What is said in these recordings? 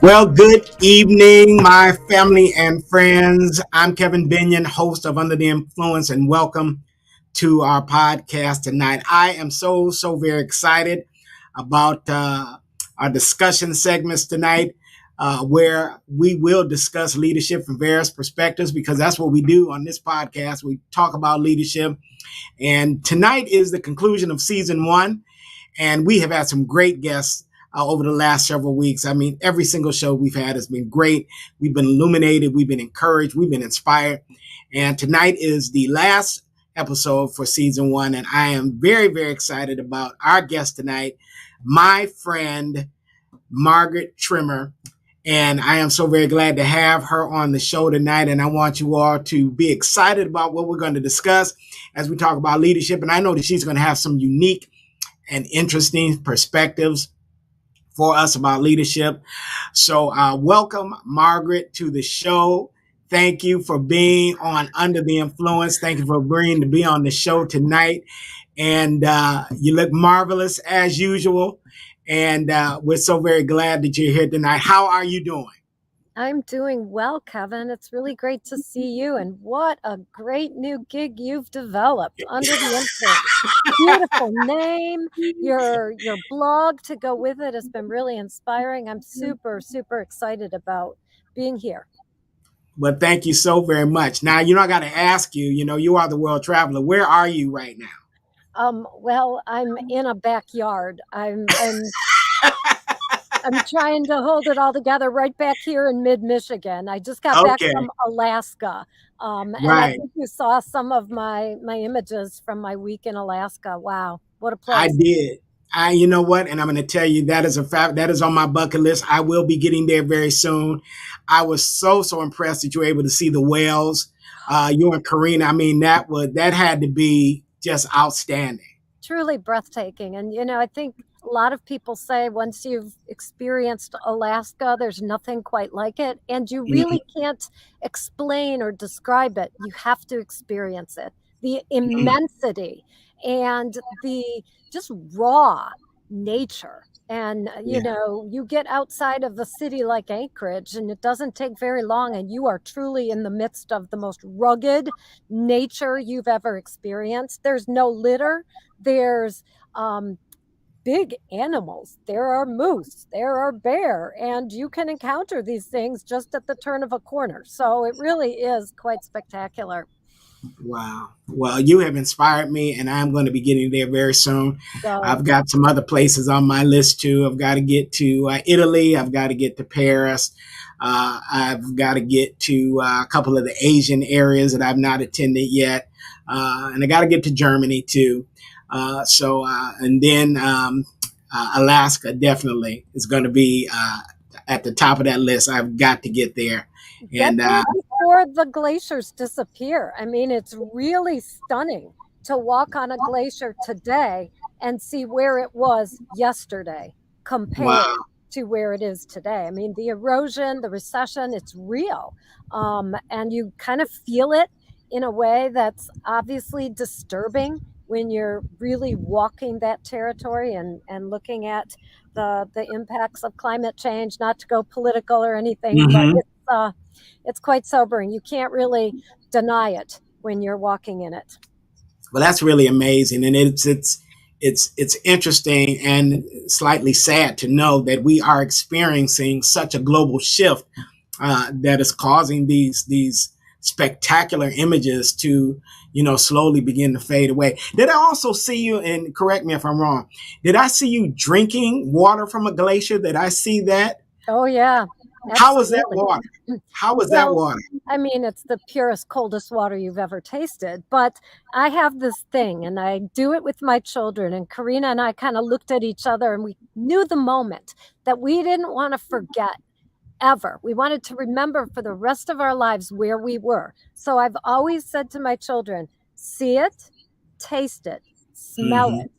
Well, good evening, my family and friends. I'm Kevin Binion, host of Under the Influence, and welcome to our podcast tonight. I am so very excited about our discussion segments tonight, where we will discuss leadership from various perspectives, because that's what we do on this podcast. We talk about leadership, and tonight is the conclusion of season one, and we have had some great guests over the last several weeks. I mean, every single show we've had has been great. We've been illuminated. We've been encouraged. We've been inspired. And tonight is the last episode for season one. And I am very excited about our guest tonight, my friend, Margaret Trimmer. And I am so very glad to have her on the show tonight. And I want you all to be excited about what we're going to discuss as we talk about leadership. And I know that she's going to have some unique and interesting perspectives for us about leadership. So welcome, Margaret, to the show. Thank you for being on Under the Influence. Thank you for agreeing to be on the show tonight. And you look marvelous as usual. And we're so very glad that you're here tonight. How are you doing? I'm doing well, Kevin. It's really great to see you. And what a great new gig you've developed, Under the Influence. Beautiful name. Your blog to go with it has been really inspiring. I'm super excited about being here. Well, thank you so very much. Now, I got to ask you, you are the world traveler. Where are you right now? Well, I'm in a backyard. I'm trying to hold it all together right back here in mid-Michigan. I just got back from Alaska. And I think you saw some of my images from my week in Alaska. Wow, what a place. I did. You know what? And I'm going to tell you, that is a fact. That is on my bucket list. I will be getting there very soon. I was so impressed that you were able to see the whales. You and Karina, I mean, that had to be just outstanding. Truly breathtaking. And, I think a lot of people say once you've experienced Alaska, there's nothing quite like it. And you really can't explain or describe it. You have to experience it. The immensity and the just raw nature. And, you get outside of a city like Anchorage, and it doesn't take very long, and you are truly in the midst of the most rugged nature you've ever experienced. There's no litter. There's big animals. There are moose, there are bear, and you can encounter these things just at the turn of a corner. So it really is quite spectacular. Wow. Well, you have inspired me, and I'm going to be getting there very soon. I've got some other places on my list too. I've got to get to Italy. I've got to get to Paris. I've got to get to a couple of the Asian areas that I've not attended yet. And I got to get to Germany too. And then Alaska definitely is going to be at the top of that list. I've got to get there. And before the glaciers disappear. I mean, it's really stunning to walk on a glacier today and see where it was yesterday compared to where it is today. I mean, the erosion, the recession, it's real. And you kind of feel it in a way that's obviously disturbing when you're really walking that territory and looking at the impacts of climate change, not to go political or anything, but it's quite sobering. You can't really deny it when you're walking in it. Well, that's really amazing. And it's interesting and slightly sad to know that we are experiencing such a global shift that is causing these spectacular images to, slowly begin to fade away. Did I also see you, and correct me if I'm wrong, did I see you drinking water from a glacier? Did I see that? Oh, yeah. How was that Absolutely. water? How was that Well, water? I mean, it's the purest, coldest water you've ever tasted. But I have this thing, and I do it with my children. And Karina and I kind of looked at each other, and we knew the moment that we didn't want to forget ever. We wanted to remember for the rest of our lives where we were. So I've always said to my children, see it, taste it, smell Mm-hmm. it,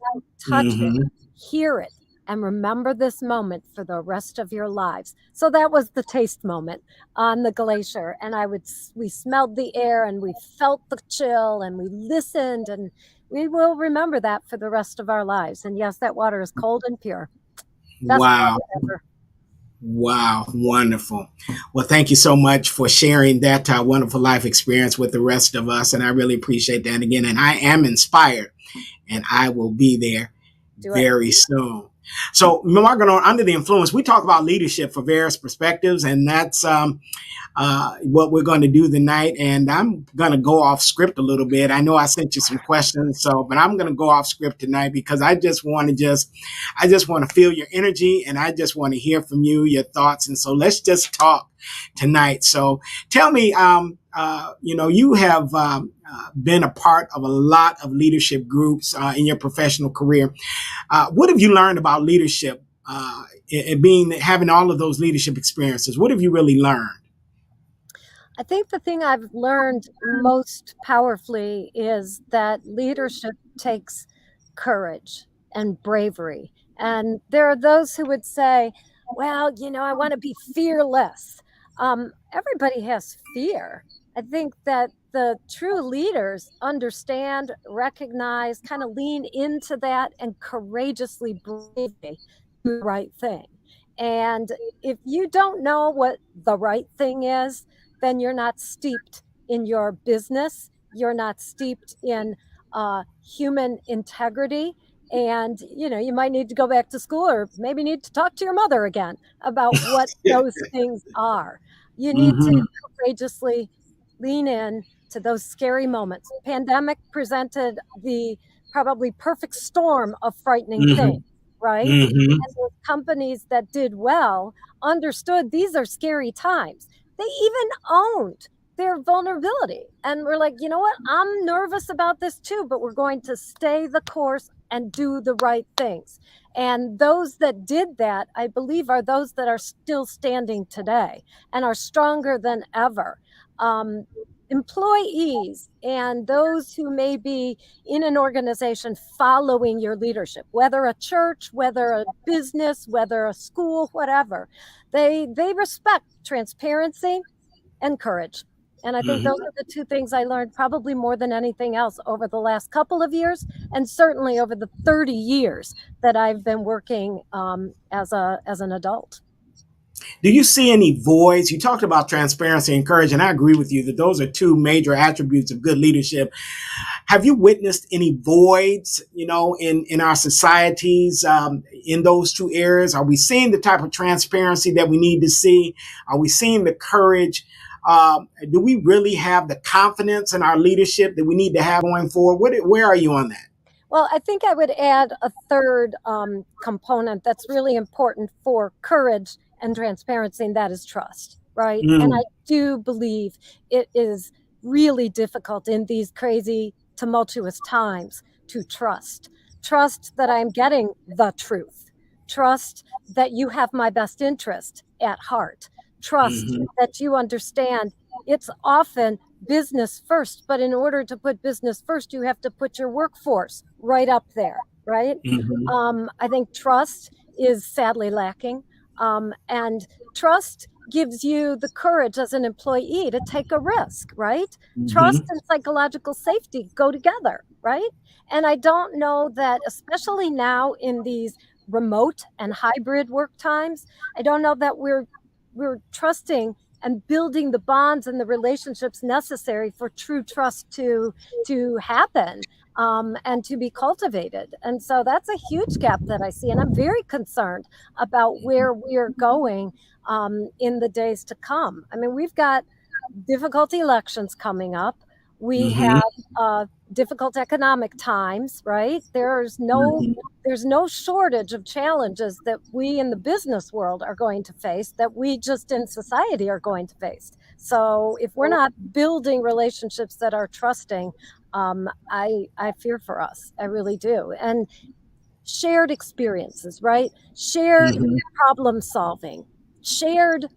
touch it, Mm-hmm. hear it, and remember this moment for the rest of your lives. So that was the taste moment on the glacier. And we smelled the air and we felt the chill and we listened, and we will remember that for the rest of our lives. And yes, that water is cold and pure. Best Wow. water ever. Wow, wonderful. Well, thank you so much for sharing that wonderful life experience with the rest of us. And I really appreciate that again. And I am inspired, and I will be there Do it. very soon. So, Margaret, on Under the Influence, we talk about leadership for various perspectives, and that's what we're going to do tonight. And I'm going to go off script a little bit. I know I sent you some questions, but I'm going to go off script tonight because I just want to feel your energy, and I just want to hear from you, your thoughts. And so let's just talk tonight. So tell me, you have been a part of a lot of leadership groups in your professional career. What have you learned about leadership? Having all of those leadership experiences, what have you really learned? I think the thing I've learned most powerfully is that leadership takes courage and bravery. And there are those who would say, well, I want to be fearless. Everybody has fear. I think that the true leaders understand, recognize, kind of lean into that and courageously, bravely do the right thing. And if you don't know what the right thing is, then you're not steeped in your business. You're not steeped in human integrity. And, you might need to go back to school or maybe need to talk to your mother again about what those things are. You need to Mm-hmm. courageously lean in to those scary moments. Pandemic presented the probably perfect storm of frightening things, Mm-hmm. right? Mm-hmm. And those companies that did well understood these are scary times. They even owned their vulnerability. And we're like, you know what? I'm nervous about this too, but we're going to stay the course and do the right things. And those that did that, I believe, are those that are still standing today and are stronger than ever. Employees and those who may be in an organization following your leadership, whether a church, whether a business, whether a school, whatever, they respect transparency and courage. And I think those Mm-hmm. are the two things I learned probably more than anything else over the last couple of years, and certainly over the 30 years that I've been working as an adult. Do you see any voids? You talked about transparency and courage, and I agree with you that those are two major attributes of good leadership. Have you witnessed any voids, in our societies in those two areas? Are we seeing the type of transparency that we need to see? Are we seeing the courage? Do we really have the confidence in our leadership that we need to have going forward? Where are you on that? Well, I think I would add a third component that's really important for courage and transparency, and that is trust, right? And I Mm, do believe it is really difficult in these crazy, tumultuous times to trust. Trust that I'm getting the truth. Trust that you have my best interest at heart. Trust mhm, that you understand it's often business first, but in order to put business first, you have to put your workforce right up there, right? mhm, I think trust is sadly lacking, and trust gives you the courage as an employee to take a risk, right? Trust mhm, and psychological safety go together, right? And I don't know that, especially now in these remote and hybrid work times, I don't know that we're trusting and building the bonds and the relationships necessary for true trust to happen, and to be cultivated. And so that's a huge gap that I see, and I'm very concerned about where we are going in the days to come. I mean, we've got difficult elections coming up. We Mm-hmm. have difficult economic times, right? There's no shortage of challenges that we in the business world are going to face, that we just in society are going to face. So if we're not building relationships that are trusting, I fear for us. I really do. And shared experiences, right? Shared Mm-hmm. problem solving, shared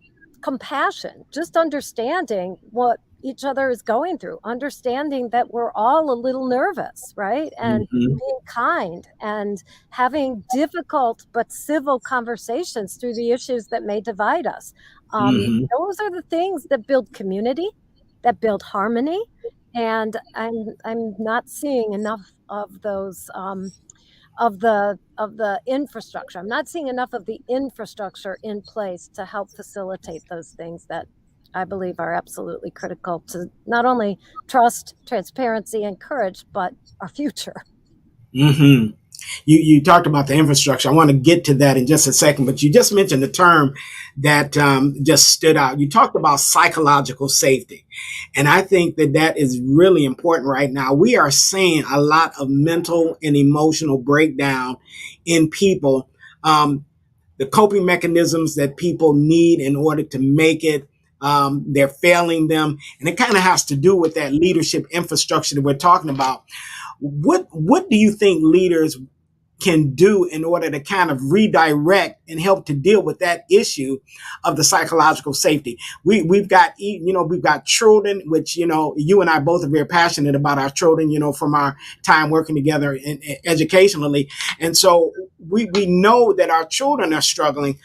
compassion, just understanding what each other is going through, understanding that we're all a little nervous, right? And Mm-hmm. being kind and having difficult but civil conversations through the issues that may divide us. Mm-hmm. Those are the things that build community, that build harmony. And I'm not seeing enough of those of the infrastructure. I'm not seeing enough of the infrastructure in place to help facilitate those things that I believe are absolutely critical to not only trust, transparency, and courage, but our future. Mm-hmm. You talked about the infrastructure. I want to get to that in just a second, but you just mentioned the term that just stood out. You talked about psychological safety, and I think that that is really important right now. We are seeing a lot of mental and emotional breakdown in people. The coping mechanisms that people need in order to make it. They're failing them, and it kind of has to do with that leadership infrastructure that we're talking about. What do you think leaders can do in order to kind of redirect and help to deal with that issue of the psychological safety? We've got, we've got children, which, you and I both are very passionate about our children, from our time working together educationally. And so we know that our children are struggling,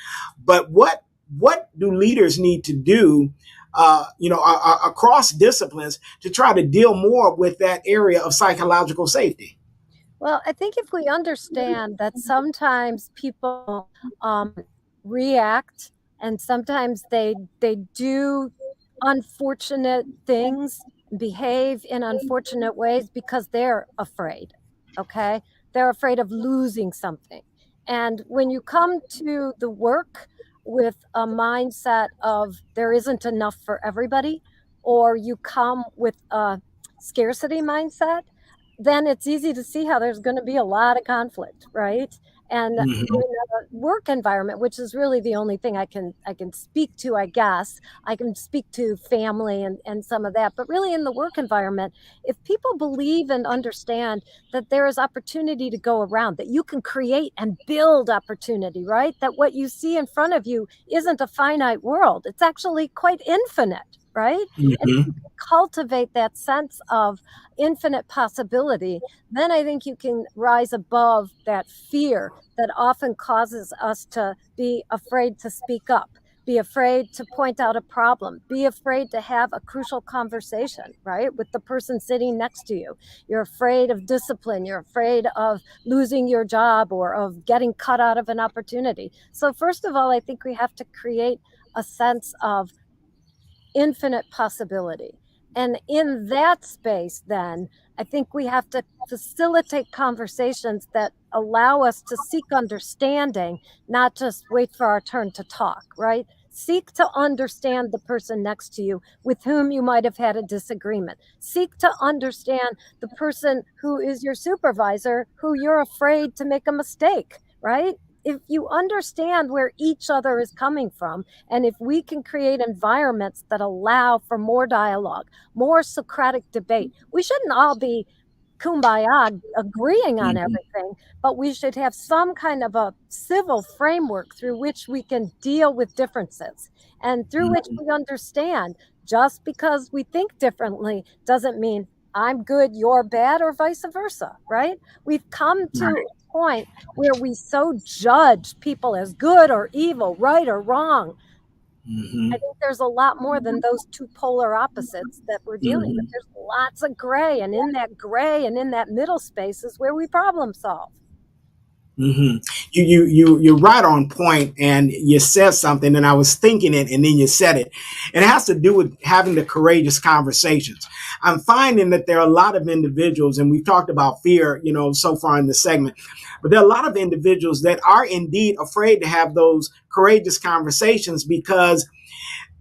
but what do leaders need to do, across disciplines to try to deal more with that area of psychological safety? Well, I think if we understand that sometimes people react and sometimes they do unfortunate things, behave in unfortunate ways because they're afraid. Okay? They're afraid of losing something. And when you come to the work with a mindset of there isn't enough for everybody, or you come with a scarcity mindset, then it's easy to see how there's going to be a lot of conflict, right? And in Mm-hmm. a work environment, which is really the only thing I can speak to, I guess. I can speak to family and some of that, but really in the work environment, if people believe and understand that there is opportunity to go around, that you can create and build opportunity, right? That what you see in front of you isn't a finite world. It's actually quite infinite, right? And if you Mm-hmm. can cultivate that sense of infinite possibility, then I think you can rise above that fear that often causes us to be afraid to speak up, be afraid to point out a problem, be afraid to have a crucial conversation, right, with the person sitting next to you. You're afraid of discipline, you're afraid of losing your job or of getting cut out of an opportunity. So, first of all, I think we have to create a sense of infinite possibility. And in that space, then, I think we have to facilitate conversations that allow us to seek understanding, not just wait for our turn to talk, right? Seek to understand the person next to you with whom you might have had a disagreement. Seek to understand the person who is your supervisor, who you're afraid to make a mistake, right? If you understand where each other is coming from, and if we can create environments that allow for more dialogue, more Socratic debate, we shouldn't all be kumbaya agreeing on Mm-hmm. everything, but we should have some kind of a civil framework through which we can deal with differences and through which Mm-hmm. we understand just because we think differently doesn't mean I'm good, you're bad, or vice versa, right? We've come to Right. a point where we so judge people as good or evil, right or wrong. I Mm-hmm. think there's a lot more than those two polar opposites that we're dealing with. Mm-hmm. There's lots of gray, and in that gray and in that middle space is where we problem solve. Mm-hmm. You're right on point, and you said something, and I was thinking it, and then you said it. It has to do with having the courageous conversations. I'm finding that there are a lot of individuals, and we've talked about fear, so far in the segment, but there are a lot of individuals that are indeed afraid to have those courageous conversations because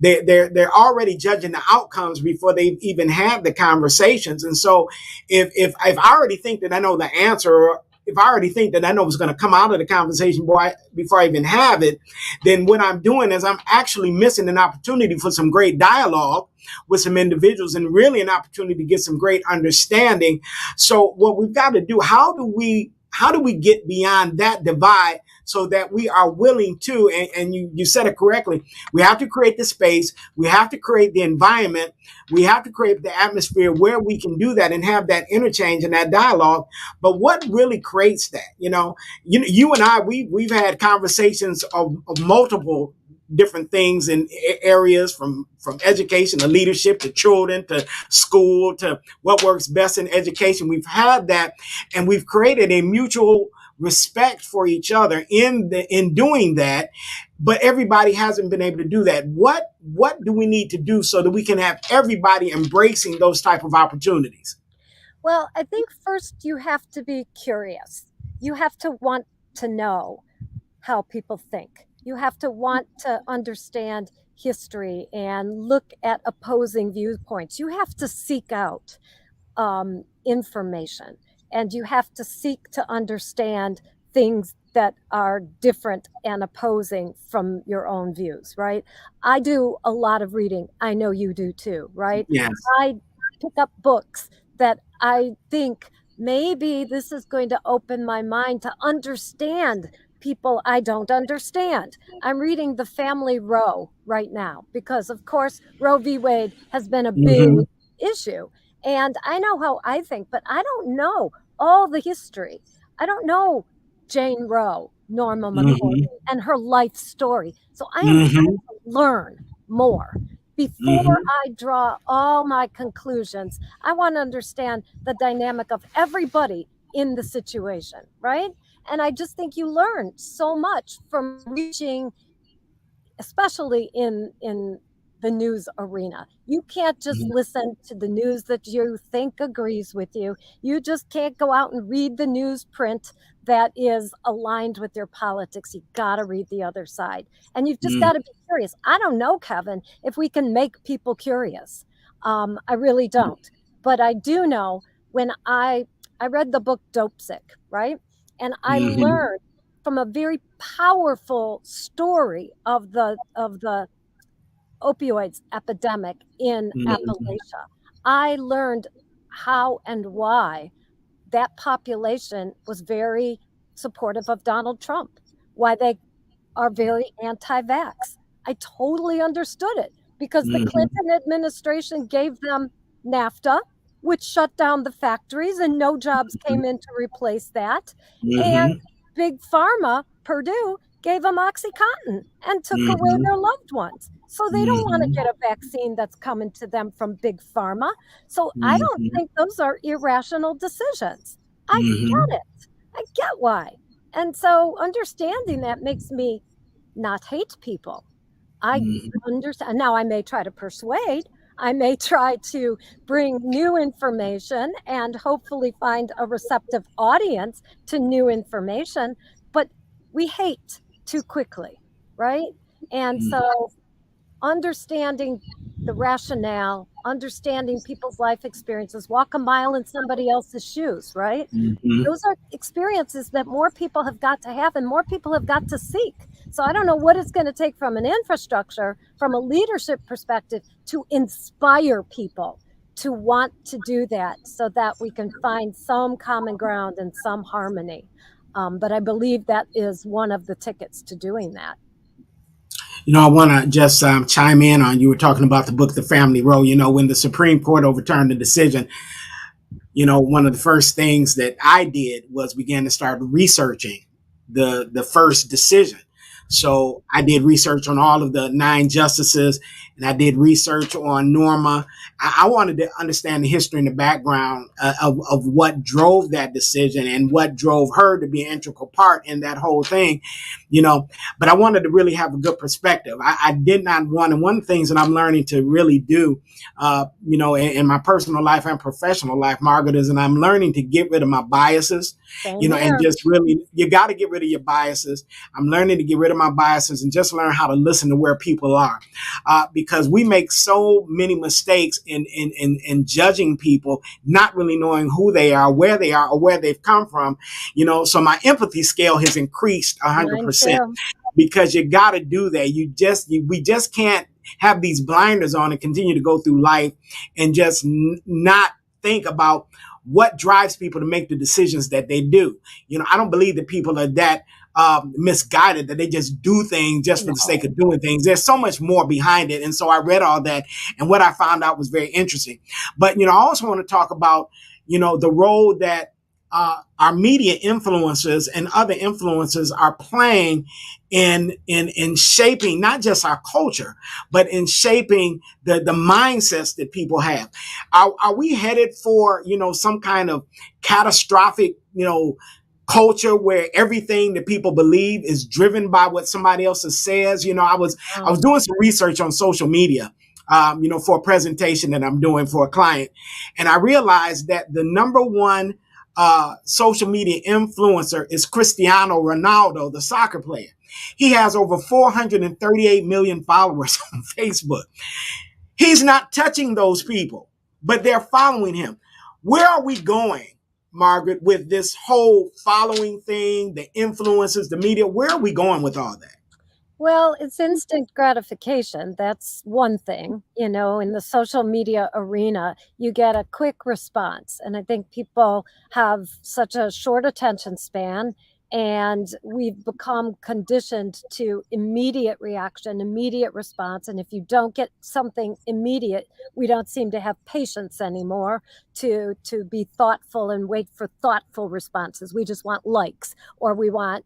they're already judging the outcomes before they've even had the conversations. And so if I already think that I know the answer, or if I already think that I know what's going to come out of the conversation before I even have it, then what I'm doing is I'm actually missing an opportunity for some great dialogue with some individuals, and really an opportunity to get some great understanding. So what we've got to do, how do we get beyond that divide so that we are willing to, and you said it correctly, we have to create the space, we have to create the environment, we have to create the atmosphere where we can do that and have that interchange and that dialogue. But what really creates that? You and I, we've had conversations of multiple different things in areas, from education to leadership to children to school to what works best in education. We've had that, and we've created a mutual respect for each other in doing that. But everybody hasn't been able to do that. What do we need to do so that we can have everybody embracing those type of opportunities? Well, I think first you have to be curious. You have to want to know how people think. You have to want to understand history and look at opposing viewpoints. You have to seek out information, and you have to seek to understand things that are different and opposing from your own views, right? I do a lot of reading. I know you do too, right? Yes. I pick up books that I think maybe this is going to open my mind to understand people I don't understand. I'm reading The Family Roe right now because, of course, Roe v. Wade has been a big Mm-hmm. issue. And I know how I think, but I don't know all the history. I don't know Jane Roe, Norma McCorvey, Mm-hmm. and her life story. So I am Mm-hmm. trying to learn more before Mm-hmm. I draw all my conclusions. I want to understand the dynamic of everybody in the situation, right? And I just think you learn so much from reaching, especially in the news arena. You can't just listen to the news that you think agrees with you. You just can't go out and read the newsprint that is aligned with your politics. You got to read the other side. And you've just got to be curious. I don't know, Kevin, if we can make people curious. I really don't. But I do know when I read the book Dope Sick, right? And I Mm-hmm. learned from a very powerful story of the opioids epidemic in Mm-hmm. Appalachia. I learned how and why that population was very supportive of Donald Trump, why they are very anti vax. I totally understood it because the Mm-hmm. Clinton administration gave them NAFTA, which shut down the factories and no jobs came in to replace that. And Mm-hmm. Big Pharma, Purdue, gave them Oxycontin and took away Mm-hmm. their loved ones. So they don't want to Mm-hmm. get a vaccine that's coming to them from Big Pharma. So I don't Mm-hmm. think those are irrational decisions. I Mm-hmm. get it. I get why. And so understanding that makes me not hate people. I Mm-hmm. understand. Now, I may try to persuade, I may try to bring new information and hopefully find a receptive audience to new information, but we hate too quickly, right? And so understanding the rationale, understanding people's life experiences, walk a mile in somebody else's shoes, right? Mm-hmm. Those are experiences that more people have got to have and more people have got to seek. So I don't know what it's going to take from an infrastructure, from a leadership perspective, to inspire people to want to do that so that we can find some common ground and some harmony. But I believe that is one of the tickets to doing that. I want to just chime in on, you were talking about the book, The Family Row. When the Supreme Court overturned the decision, one of the first things that I did was begin to start researching the first decision. So I did research on all of the nine justices, and I did research on Norma. I wanted to understand the history and the background of what drove that decision and what drove her to be an integral part in that whole thing, you know. But I wanted to really have a good perspective. I did not want, and one of the things that I'm learning to really do, in my personal life and professional life, Margaret, is, and I'm learning to get rid of my biases, Same and here. just really, you got to get rid of your biases. I'm learning to get rid of my biases and just learn how to listen to where people are, because we make so many mistakes in judging people, not really knowing who they are, or where they've come from. So my empathy scale has increased Mine 100%, too. because you got to do that. We just can't have these blinders on and continue to go through life and just not think about what drives people to make the decisions that they do. I don't believe that people are that misguided that they just do things just for the sake No. of doing things. There's so much more behind it. And so I read all that, and what I found out was very interesting. But, I also want to talk about, the role that our media influencers and other influencers are playing in shaping not just our culture, but in shaping the mindsets that people have. Are we headed for, some kind of catastrophic, culture where everything that people believe is driven by what somebody else says? I was doing some research on social media, for a presentation that I'm doing for a client, and I realized that the number one social media influencer is Cristiano Ronaldo, the soccer player. He has over 438 million followers on Facebook. He's not touching those people, but they're following him. Where are we going, Margaret, with this whole following thing, the influences, the media? Where are we going with all that? Well, it's instant gratification. That's one thing. In the social media arena, you get a quick response. And I think people have such a short attention span, and we've become conditioned to immediate reaction, immediate response. And if you don't get something immediate, we don't seem to have patience anymore to be thoughtful and wait for thoughtful responses. We just want likes, or we want,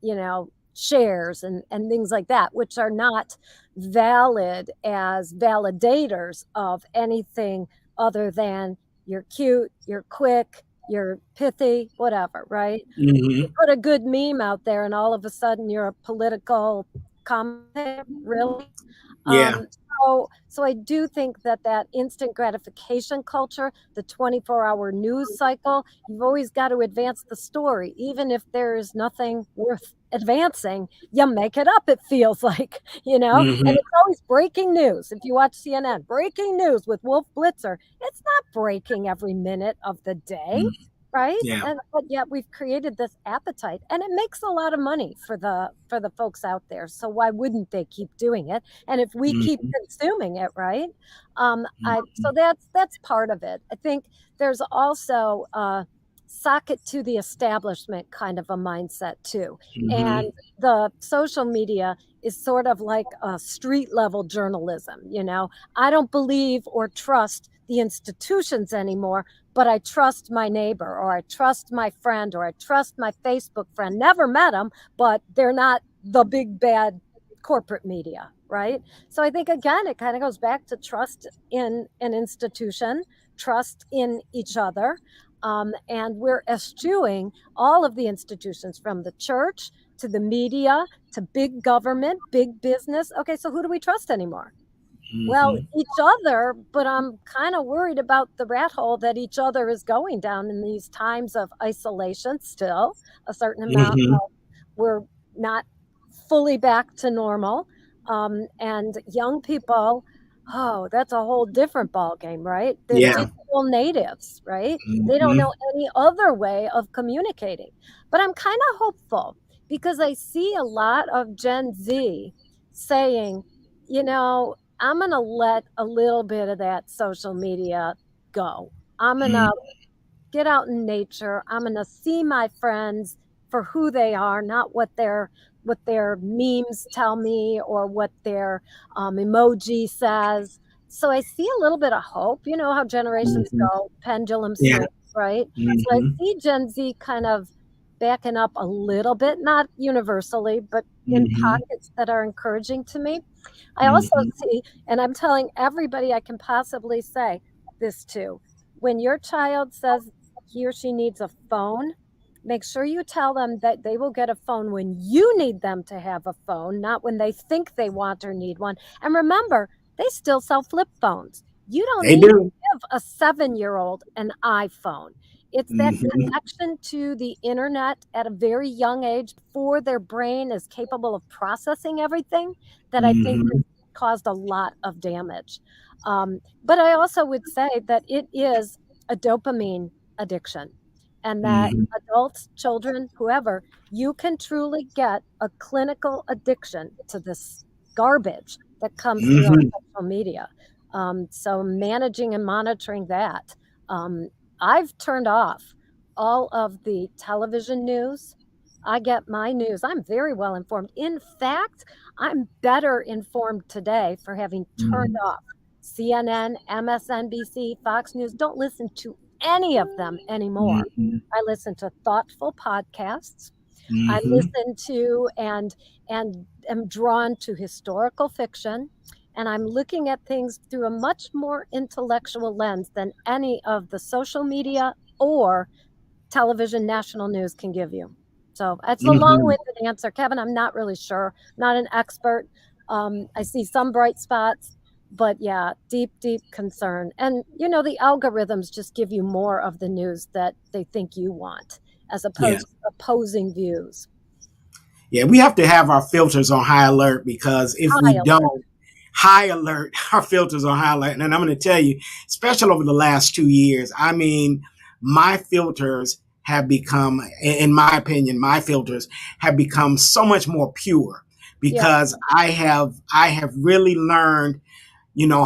shares and things like that, which are not valid as validators of anything other than you're cute, you're quick, you're pithy, whatever, right? You Mm-hmm. put a good meme out there and all of a sudden you're a political commentator, really? Yeah. Um, so I do think that instant gratification culture, the 24-hour news cycle, you've always got to advance the story, even if there is nothing worth advancing. You make it up. It feels like, and Mm-hmm. it's always breaking news. If you watch CNN, breaking news with Wolf Blitzer, it's not breaking every minute of the day. Mm-hmm. Right? Yeah. And but yet we've created this appetite, and it makes a lot of money for the folks out there. So why wouldn't they keep doing it? And if we keep Mm-hmm. consuming it, right? I so that's part of it. I think there's also sock it to the establishment kind of a mindset too. And Mm-hmm. the social media is sort of like a street level journalism. I don't believe or trust the institutions anymore, but I trust my neighbor, or I trust my friend, or I trust my Facebook friend. Never met them, but they're not the big bad corporate media, right? So I think, again, it kind of goes back to trust in an institution, trust in each other. And we're eschewing all of the institutions, from the church to the media to big government, big business. Okay, so who do we trust anymore? Well, Mm-hmm. each other, but I'm kind of worried about the rat hole that each other is going down in these times of isolation. Still, a certain amount Mm-hmm. of, we're not fully back to normal. And young people, oh, that's a whole different ball game, right? They're Yeah. digital natives, right? They don't Mm-hmm. know any other way of communicating. But I'm kind of hopeful, because I see a lot of Gen Z saying, I'm going to let a little bit of that social media go. I'm going to get out in nature. I'm going to see my friends for who they are, not what their memes tell me, or what their emoji says. So I see a little bit of hope. You know how generations Mm-hmm. go, pendulum Yeah. swing, right? So I Mm-hmm. see Gen Z kind of backing up a little bit, not universally, but in Mm-hmm. pockets that are encouraging to me. I also Mm-hmm. see, and I'm telling everybody I can possibly say this to, when your child says he or she needs a phone, make sure you tell them that they will get a phone when you need them to have a phone, not when they think they want or need one. And remember, they still sell flip phones. You don't They need to do. give a 7-year-old an iPhone. It's that Mm-hmm. connection to the internet at a very young age before their brain is capable of processing everything that I think Mm-hmm. has caused a lot of damage. But I also would say that it is a dopamine addiction, and that Mm-hmm. adults, children, whoever, you can truly get a clinical addiction to this garbage that comes through on Mm-hmm. social media. So managing and monitoring that. Um, I've turned off all of the television news. I get my news. I'm very well informed. In fact, I'm better informed today for having turned Mm-hmm. off CNN, MSNBC, Fox News. Don't listen to any of them anymore. Mm-hmm. I listen to thoughtful podcasts. I Mm-hmm. listen to and am drawn to historical fiction, and I'm looking at things through a much more intellectual lens than any of the social media or television national news can give you. So it's a Mm-hmm. long-winded answer, Kevin. I'm not really sure. Not an expert. I see some bright spots, but yeah, deep, deep concern. And the algorithms just give you more of the news that they think you want, as Yeah. opposed to opposing views. Yeah, we have to have our filters on high alert because if we High alert. don't, high alert, our filters on high alert. And I'm going to tell you, especially over the last 2 years, I mean, my filters have become, in my opinion, my filters have become so much more pure Yep. because I have really learned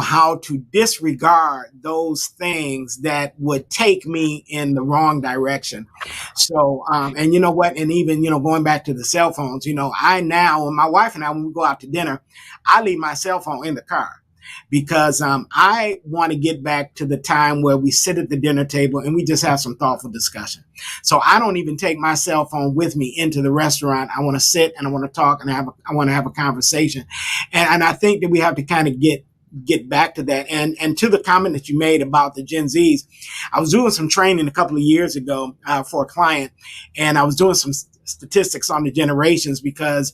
how to disregard those things that would take me in the wrong direction. So and you know what, and even going back to the cell phones, I now, and my wife and I, when we go out to dinner, I leave my cell phone in the car because I want to get back to the time where we sit at the dinner table and we just have some thoughtful discussion. So I don't even take my cell phone with me into the restaurant. I want to sit and I want to talk and I want to have a conversation. And I think that we have to kind of get back to that. And to the comment that you made about the Gen Zs, I was doing some training a couple of years ago for a client, and I was doing some statistics on the generations because,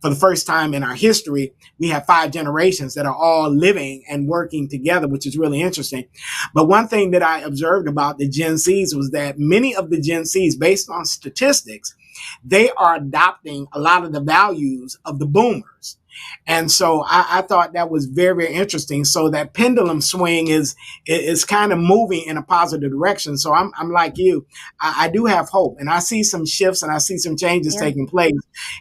for the first time in our history, we have 5 generations that are all living and working together, which is really interesting. But one thing that I observed about the Gen Zs was that many of the Gen Zs, based on statistics, they are adopting a lot of the values of the boomers. And so I thought that was very, very interesting. So that pendulum swing is kind of moving in a positive direction. So I'm like you, I do have hope, and I see some shifts and I see some changes Yeah. taking place,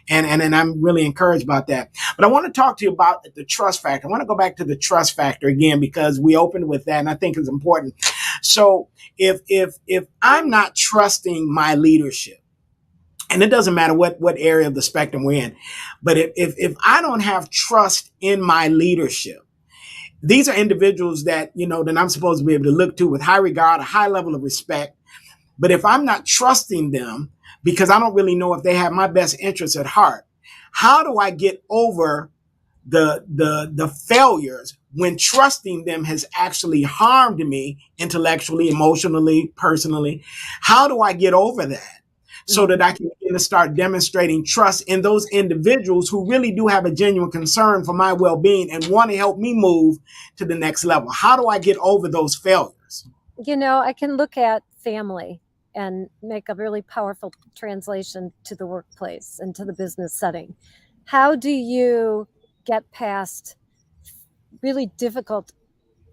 and I'm really encouraged about that. But I want to talk to you about the trust factor. I want to go back to the trust factor again because we opened with that, and I think it's important. So if I'm not trusting my leadership, and it doesn't matter what area of the spectrum we're in, but if I don't have trust in my leadership, these are individuals that that I'm supposed to be able to look to with high regard, a high level of respect. But if I'm not trusting them because I don't really know if they have my best interests at heart, how do I get over the failures when trusting them has actually harmed me intellectually, emotionally, personally? How do I get over that so Mhm. that I can begin to start demonstrating trust in those individuals who really do have a genuine concern for my well-being and want to help me move to the next level? How do I get over those failures? I can look at family and make a really powerful translation to the workplace and to the business setting. How do you get past really difficult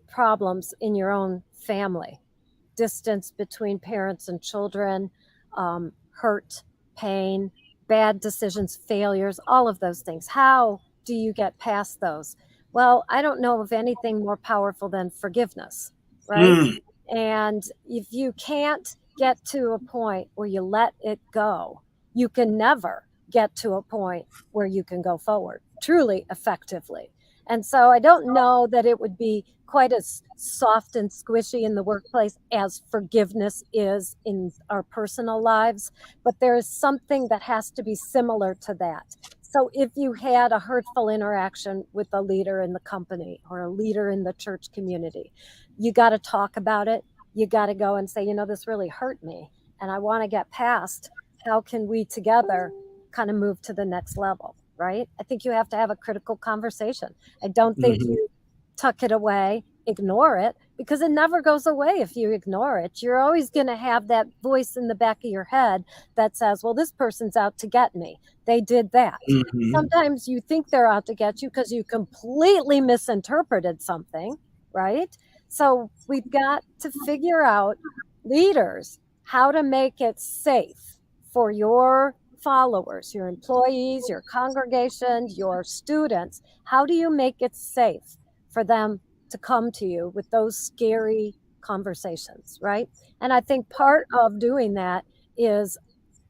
problems in your own family? Distance between parents and children, hurt, pain, bad decisions, failures, all of those things. How do you get past those? Well, I don't know of anything more powerful than forgiveness, right? Mm, And if you can't get to a point where you let it go, you can never get to a point where you can go forward truly effectively. And so I don't know that it would be quite as soft and squishy in the workplace as forgiveness is in our personal lives, but there is something that has to be similar to that. So if you had a hurtful interaction with a leader in the company or a leader in the church community, you got to talk about it. You got to go and say, this really hurt me and I want to get past. How can we together kind of move to the next level, right? I think you have to have a critical conversation. I don't think Mm-hmm. you tuck it away, ignore it, because it never goes away if you ignore it. You're always going to have that voice in the back of your head that says, well, this person's out to get me. They did that. Mm-hmm. Sometimes you think they're out to get you because you completely misinterpreted something, right? So we've got to figure out, leaders, how to make it safe for your followers, your employees, your congregation, your students. How do you make it safe for them to come to you with those scary conversations, right? And I think part of doing that is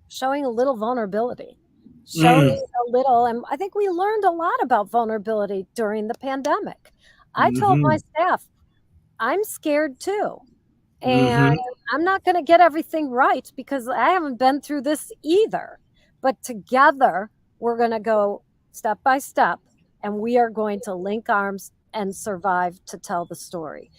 showing a little vulnerability, showing a little, and I think we learned a lot about vulnerability during the pandemic. I told my Mm-hmm. staff, I'm scared too. And Mm-hmm. I'm not going to get everything right because I haven't been through this either. But together, we're going to go step by step and we are going to link arms and survive to tell the story.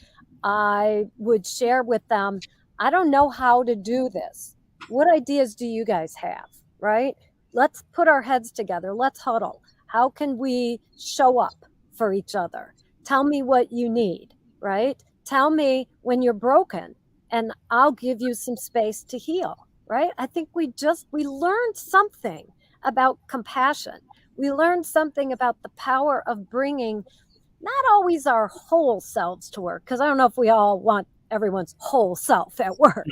I would share with them, I don't know how to do this. What ideas do you guys have? Right? Let's put our heads together. Let's huddle. How can we show up for each other? Tell me what you need, right? Tell me when you're broken and I'll give you some space to heal, right? I think we learned something about compassion. We learned something about the power of bringing not always our whole selves to work, because I don't know if we all want everyone's whole self at work,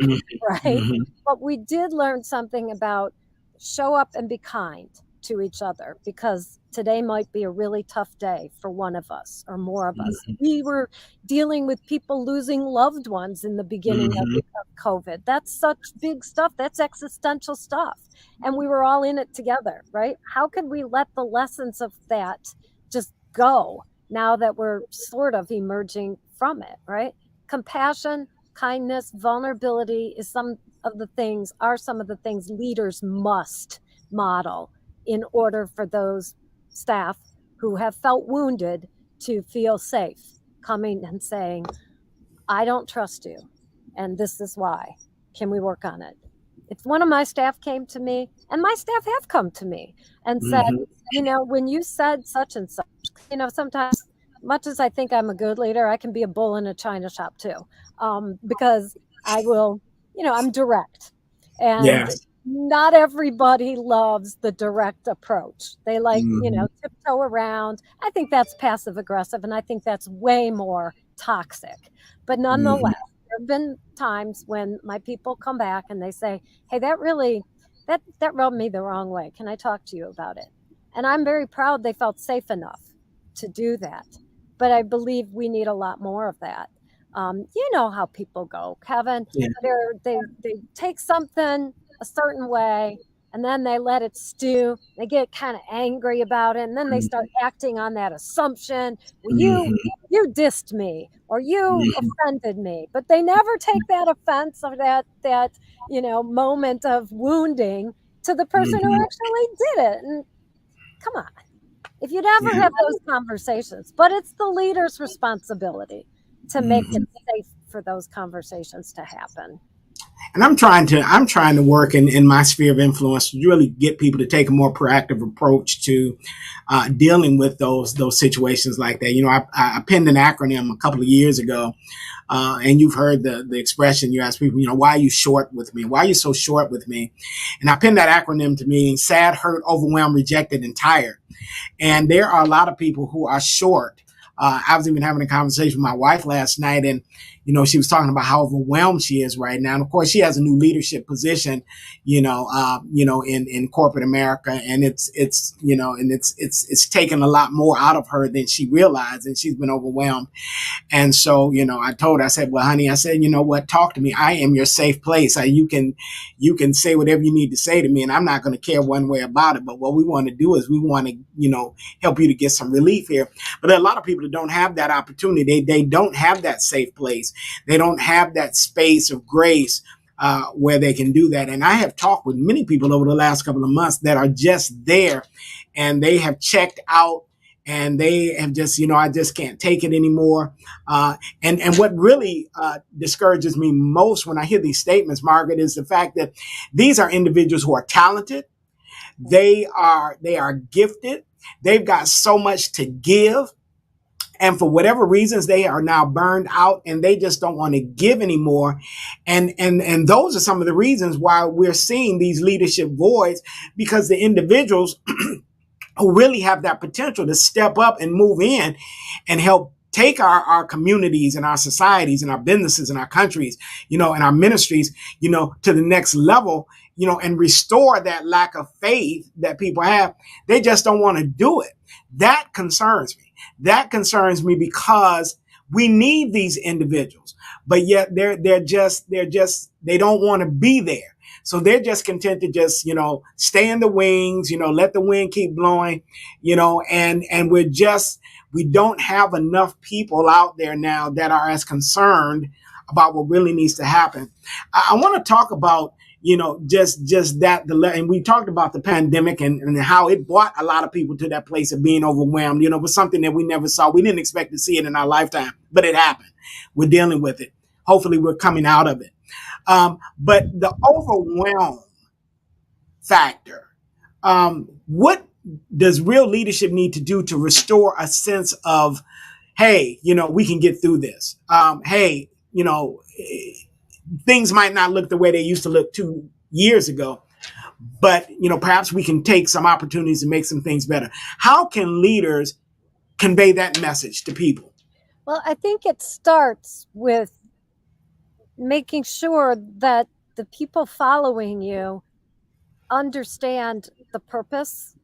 right? Mm-hmm. But we did learn something about show up and be kind to each other, because today might be a really tough day for one of us or more of us. We were dealing with people losing loved ones in the beginning Mm-hmm. of COVID. That's such big stuff. That's existential stuff. And we were all in it together, right? How could we let the lessons of that just go now that we're sort of emerging from it, right? Compassion, kindness, vulnerability are some of the things leaders must model in order for those staff who have felt wounded to feel safe coming and saying, I don't trust you, and this is why. Can we work on it? If one of my staff came to me, and my staff have come to me and said, Mm-hmm. when you said such and such, sometimes, much as I think I'm a good leader, I can be a bull in a china shop too, because I will, I'm direct. And Yes. not everybody loves the direct approach. They like, Mm-hmm. tiptoe around. I think that's passive aggressive, and I think that's way more toxic. But Mm-hmm. nonetheless, there have been times when my people come back and they say, "Hey, that rubbed me the wrong way. Can I talk to you about it?" And I'm very proud they felt safe enough to do that. But I believe we need a lot more of that. You know how people go, Kevin. Yeah. They take something a certain way and then they let it stew. They get kind of angry about it, and then they start acting on that assumption. Well, Mm-hmm. you dissed me or you offended me, but they never take that offense or that moment of wounding to the person who Mm-hmm. actually did it. And come on, if you'd ever Yeah. have those conversations, but it's the leader's responsibility to make it Mm-hmm. safe for those conversations to happen. And I'm trying to work in my sphere of influence to really get people to take a more proactive approach to dealing with those situations like that. I penned an acronym a couple of years ago, and you've heard the expression. You ask people, why are you short with me? Why are you so short with me? And I pinned that acronym to mean sad, hurt, overwhelmed, rejected, and tired. And there are a lot of people who are short. I was even having a conversation with my wife last night, and she was talking about how overwhelmed she is right now. And of course, she has a new leadership position, in corporate America, and it's taken a lot more out of her than she realized, and she's been overwhelmed. And so, I told her, I said, well, honey, I said, you know what, talk to me. I am your safe place. You can say whatever you need to say to me, and I'm not going to care one way about it. But what we want to do is we want to, help you to get some relief here. But there are a lot of people that don't have that opportunity. They don't have that safe place. They don't have that space of grace where they can do that. And I have talked with many people over the last couple of months that are just there, and they have checked out, and they have just, I just can't take it anymore. And what really discourages me most when I hear these statements, Margaret, is the fact that these are individuals who are talented. They are gifted. They've got so much to give. And for whatever reasons, they are now burned out, and they just don't want to give anymore. And those are some of the reasons why we're seeing these leadership voids, because the individuals who really have that potential to step up and move in and help take our communities and our societies and our businesses and our countries, and our ministries, to the next level, and restore that lack of faith that people have. They just don't want to do it. That concerns me. That concerns me because we need these individuals, but yet they don't want to be there. So they're just content to just, stay in the wings, let the wind keep blowing, and we don't have enough people out there now that are as concerned about what really needs to happen. I want to talk about, just that, and we talked about the pandemic and how it brought a lot of people to that place of being overwhelmed. It was something that we never saw. We didn't expect to see it in our lifetime, but it happened. We're dealing with it. Hopefully we're coming out of it. But the overwhelm factor, what does real leadership need to do to restore a sense of, hey, we can get through this? Hey, things might not look the way they used to look 2 years ago, but perhaps we can take some opportunities and make some things better. How can leaders convey that message to people? Well, I think it starts with making sure that the people following you understand the purpose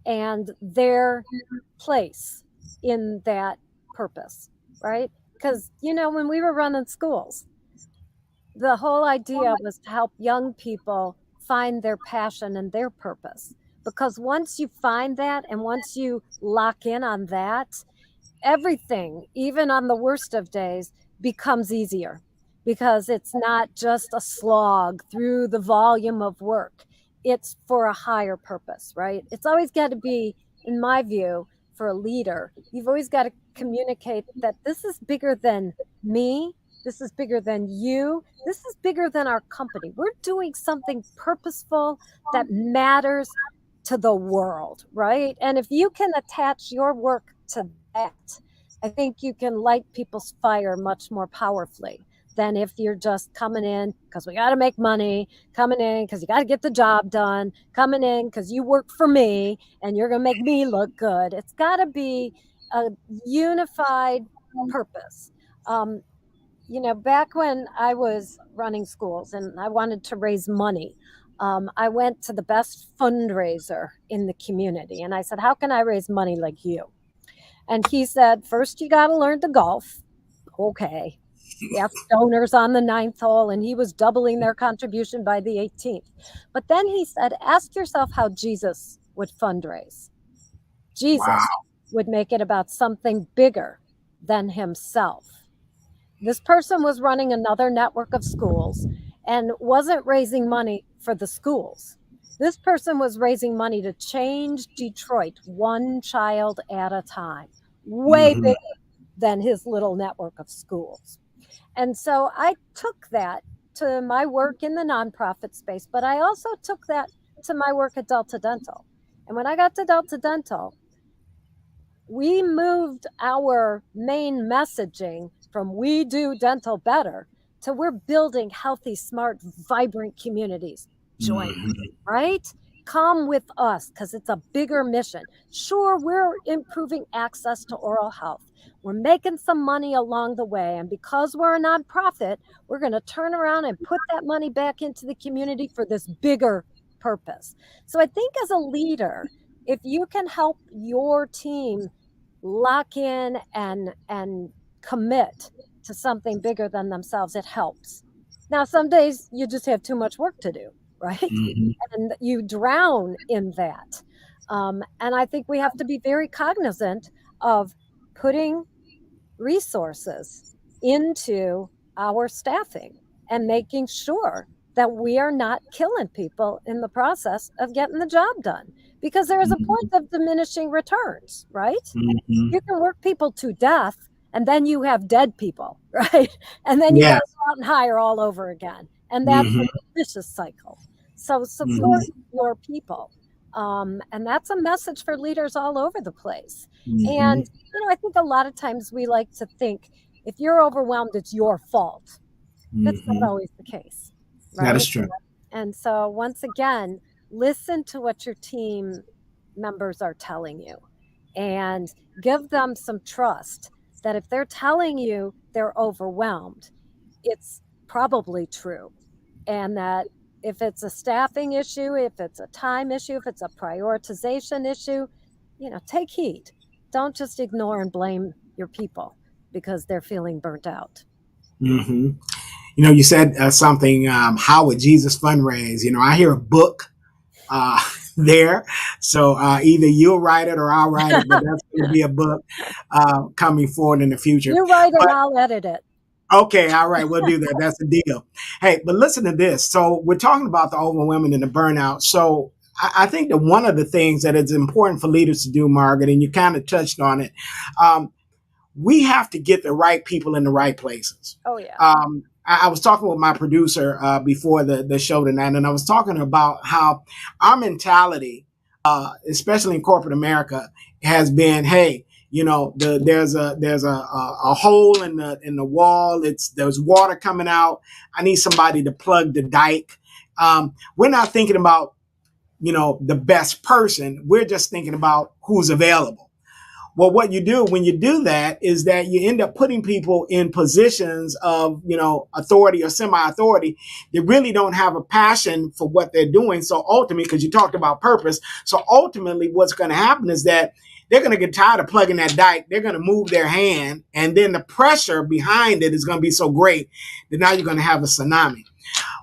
and their place in that purpose, right? Because, when we were running schools, the whole idea was to help young people find their passion and their purpose. Because once you find that and once you lock in on that, everything, even on the worst of days, becomes easier, because it's not just a slog through the volume of work. It's for a higher purpose, right? It's always got to be, in my view, for a leader, you've always got to communicate that this is bigger than me. This is bigger than you. This is bigger than our company. We're doing something purposeful that matters to the world, right? And if you can attach your work to that, I think you can light people's fire much more powerfully than if you're just coming in because we got to make money, coming in because you got to get the job done, coming in because you work for me and you're going to make me look good. It's got to be a unified purpose. Back when I was running schools and I wanted to raise money, I went to the best fundraiser in the community and I said, how can I raise money like you? And he said, first, you got to learn to golf. Okay. He asked donors on the 9th hole, and he was doubling their contribution by the 18th. But then he said, ask yourself how Jesus would fundraise. Jesus would make it about something bigger than himself. This person was running another network of schools and wasn't raising money for the schools. This person was raising money to change Detroit one child at a time, way bigger than his little network of schools. And so I took that to my work in the nonprofit space, but I also took that to my work at Delta Dental. And when I got to Delta Dental, we moved our main messaging from we do dental better to we're building healthy, smart, vibrant communities. Join me, right? Come with us because it's a bigger mission. Sure, we're improving access to oral health. We're making some money along the way. And because we're a nonprofit, we're going to turn around and put that money back into the community for this bigger purpose. So I think as a leader, if you can help your team lock in and commit to something bigger than themselves, it helps. Now, some days you just have too much work to do, right? Mm-hmm. And you drown in that. And I think we have to be very cognizant of putting resources into our staffing and making sure that we are not killing people in the process of getting the job done, because there is a point of diminishing returns, right? Mm-hmm. You can work people to death and then you have dead people, right? And then you got Yes. to go out and hire all over again. And that's a Mm-hmm. vicious cycle. So support Mm-hmm. your people. And that's a message for leaders all over the place. Mm-hmm. And, I think a lot of times we like to think if you're overwhelmed, it's your fault. That's not Mm-hmm. always the case, That right? is true. And so, once again, listen to what your team members are telling you and give them some trust that if they're telling you they're overwhelmed, it's probably true. And that if it's a staffing issue, if it's a time issue, if it's a prioritization issue, take heed. Don't just ignore and blame your people because they're feeling burnt out. Mm-hmm. You said something. How would Jesus fundraise? I hear a book uh, there, so either you'll write it or I'll write it. But that's going to be a book coming forward in the future. You write and But I'll edit it. okay, all right, we'll do that. That's the deal. Hey, but listen to this. So we're talking about the overwhelming and the burnout. So I think that one of the things that is important for leaders to do, Margaret, and you kind of touched on it, um, we have to get the right people in the right places. Oh, yeah. I was talking with my producer before the show tonight, and I was talking about how our mentality, especially in corporate America, has been, hey, there's a hole in the wall. There's water coming out. I need somebody to plug the dike. We're not thinking about the best person. We're just thinking about who's available. Well, what you do when you do that is that you end up putting people in positions of, authority or semi-authority. They really don't have a passion for what they're doing. So ultimately, because you talked about purpose, so ultimately what's going to happen is that they're going to get tired of plugging that dike. They're going to move their hand, and then the pressure behind it is going to be so great that now you're going to have a tsunami.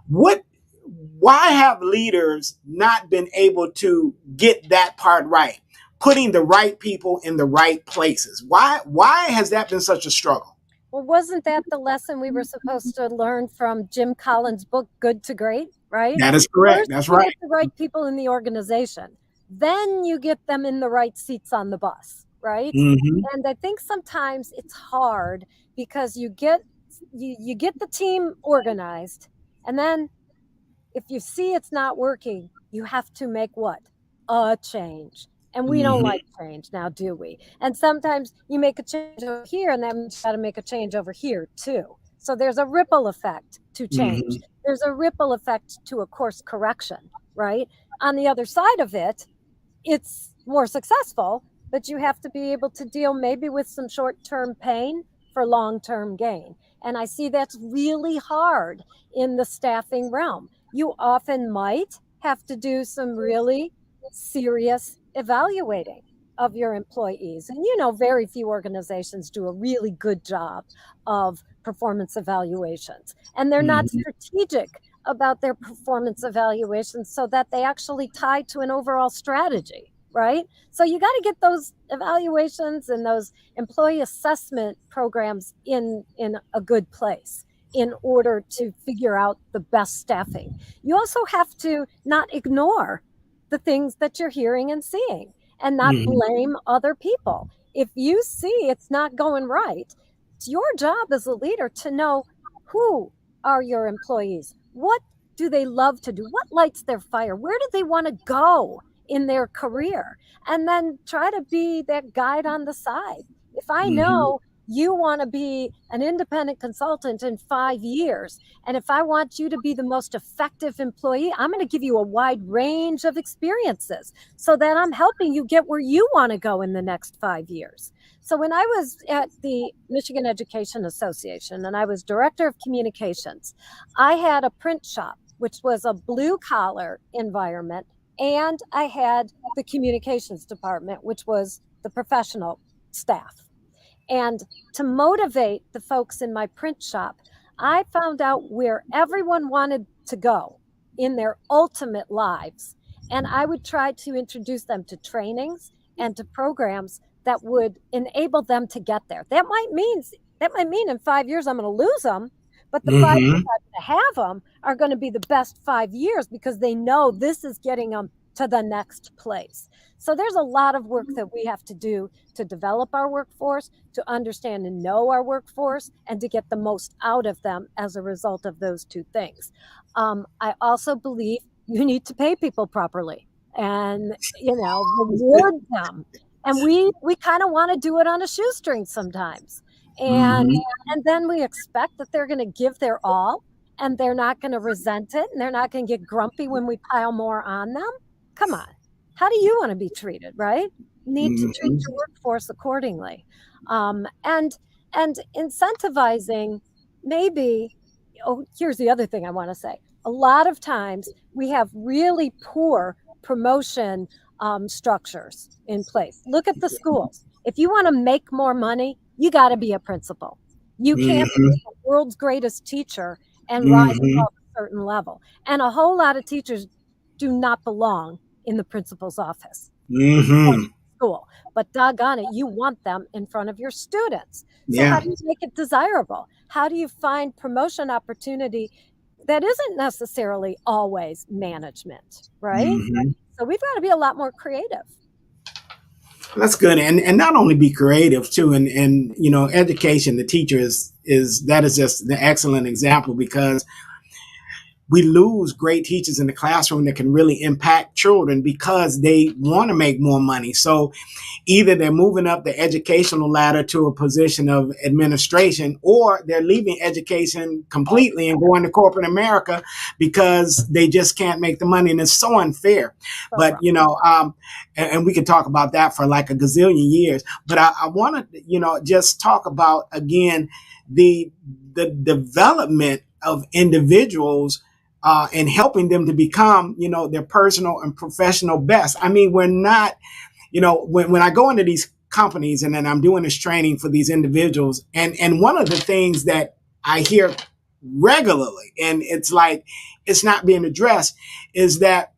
Why have leaders not been able to get that part right? Putting the right people in the right places. Why has that been such a struggle? Well, wasn't that the lesson we were supposed to learn from Jim Collins' book, Good to Great, right? That is correct. First, That's you right. get the right people in the organization. Then you get them in the right seats on the bus, right? Mm-hmm. And I think sometimes it's hard because you get the team organized, and then if you see it's not working, you have to make what? A change. And we don't Mm-hmm. like change now, do we? And sometimes you make a change over here, and that means you got to make a change over here too. So there's a ripple effect to change. Mm-hmm. There's a ripple effect to a course correction, right? On the other side of it, it's more successful, but you have to be able to deal maybe with some short term pain for long term gain. And I see that's really hard in the staffing realm. You often might have to do some really serious evaluating of your employees. And very few organizations do a really good job of performance evaluations. And they're not Mm-hmm. strategic about their performance evaluations so that they actually tie to an overall strategy, right? So you got to get those evaluations and those employee assessment programs in a good place in order to figure out the best staffing. You also have to not ignore the things that you're hearing and seeing and not Mm-hmm. blame other people. If you see it's not going right, it's your job as a leader to know who are your employees. What do they love to do? What lights their fire? Where do they want to go in their career? And then try to be that guide on the side. If I Mm-hmm. know You want to be an independent consultant in 5 years. And if I want you to be the most effective employee, I'm going to give you a wide range of experiences so that I'm helping you get where you want to go in the next 5 years. So when I was at the Michigan Education Association and I was director of communications, I had a print shop, which was a blue collar environment, and I had the communications department, which was the professional staff. And to motivate the folks in my print shop, I found out where everyone wanted to go in their ultimate lives. And I would try to introduce them to trainings and to programs that would enable them to get there. That might mean in 5 years I'm going to lose them, but the 5 years Mm-hmm. I'm going to have them are going to be the best 5 years because they know this is getting them to the next place. So there's a lot of work that we have to do to develop our workforce, to understand and know our workforce, and to get the most out of them as a result of those two things. I also believe you need to pay people properly and reward them. And we kind of want to do it on a shoestring sometimes. And Mm-hmm. and then we expect that they're going to give their all and they're not going to resent it and they're not going to get grumpy when we pile more on them. Come on. How do you want to be treated, right? You need to treat Mm-hmm. your workforce accordingly. And incentivizing maybe, oh, here's the other thing I want to say. A lot of times we have really poor promotion structures in place. Look at the schools. If you want to make more money, you got to be a principal. You can't be Mm-hmm. the world's greatest teacher and rise Mm-hmm. above a certain level. And a whole lot of teachers do not belong in the principal's office or Mm-hmm. school. But doggone it, you want them in front of your students. So how Yeah. do you make it desirable? How do you find promotion opportunity that isn't necessarily always management, right? Mm-hmm. So we've got to be a lot more creative. That's good, and not only be creative too, and education. The teacher is that is just an excellent example because we lose great teachers in the classroom that can really impact children because they want to make more money. So either they're moving up the educational ladder to a position of administration or they're leaving education completely and going to corporate America because they just can't make the money. And it's so unfair. So But, wrong. and we could talk about that for like a gazillion years. But I want to, just talk about again the development of individuals and helping them to become, their personal and professional best. I mean, we're not, when I go into these companies and then I'm doing this training for these individuals, and one of the things that I hear regularly, and it's like it's not being addressed, is that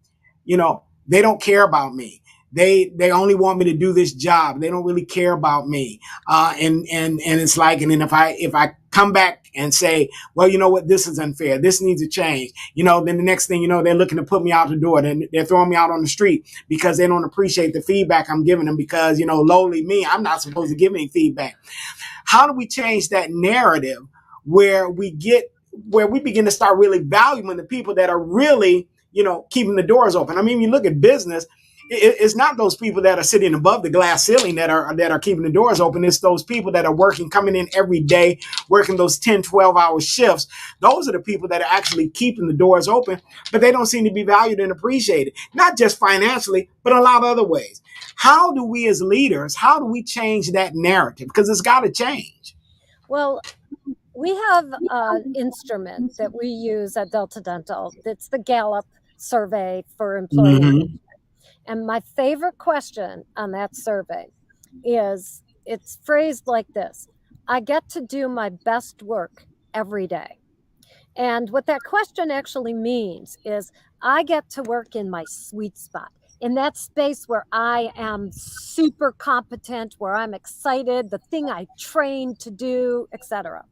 they don't care about me. They only want me to do this job. They don't really care about me. And it's like, and then if I come back and say, well, you know what, this is unfair. This needs to change. Then the next thing they're looking to put me out the door. Then they're throwing me out on the street because they don't appreciate the feedback I'm giving them because lowly me, I'm not supposed to give any feedback. How do we change that narrative where we begin to start really valuing the people that are really, keeping the doors open? I mean, you look at business, it's not those people that are sitting above the glass ceiling that are keeping the doors open. It's those people that are working, coming in every day, working those 10, 12-hour shifts. Those are the people that are actually keeping the doors open, but they don't seem to be valued and appreciated, not just financially, but in a lot of other ways. How do we as leaders, how do we change that narrative? Because it's got to change. Well, we have an instrument that we use at Delta Dental. It's the Gallup survey for employee engagement. Mm-hmm. And my favorite question on that survey it's phrased like this: I get to do my best work every day. And what that question actually means is I get to work in my sweet spot, in that space where I am super competent, where I'm excited, the thing I trained to do, etc.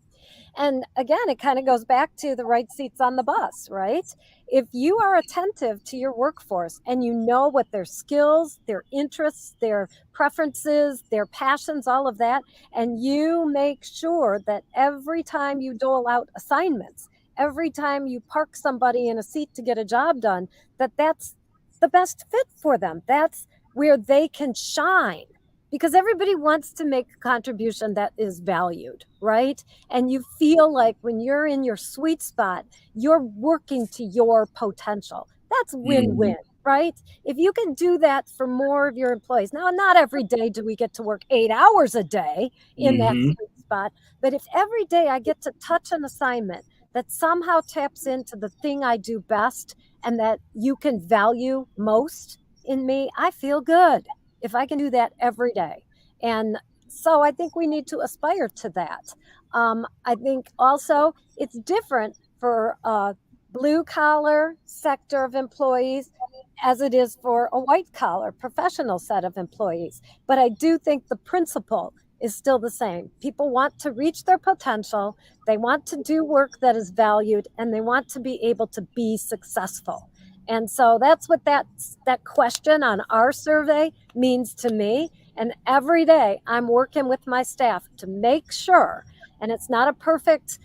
And again, it kind of goes back to the right seats on the bus, right? If you are attentive to your workforce and you know what their skills, their interests, their preferences, their passions, all of that, and you make sure that every time you dole out assignments, every time you park somebody in a seat to get a job done, that's the best fit for them. That's where they can shine. because everybody wants to make a contribution that is valued, right? And you feel like when you're in your sweet spot, you're working to your potential. That's Mhm. win-win, right? If you can do that for more of your employees. Now, not every day do we get to work 8 hours a day in that Mhm. sweet spot, but if every day I get to touch an assignment that somehow taps into the thing I do best and that you can value most in me, I feel good if I can do that every day. And so I think we need to aspire to that. I think also it's different for a blue collar sector of employees as it is for a white collar professional set of employees. But I do think the principle is still the same. People want to reach their potential, they want to do work that is valued, and they want to be able to be successful. And so that's what that question on our survey means to me. And every day I'm working with my staff to make sure, and it's not a perfect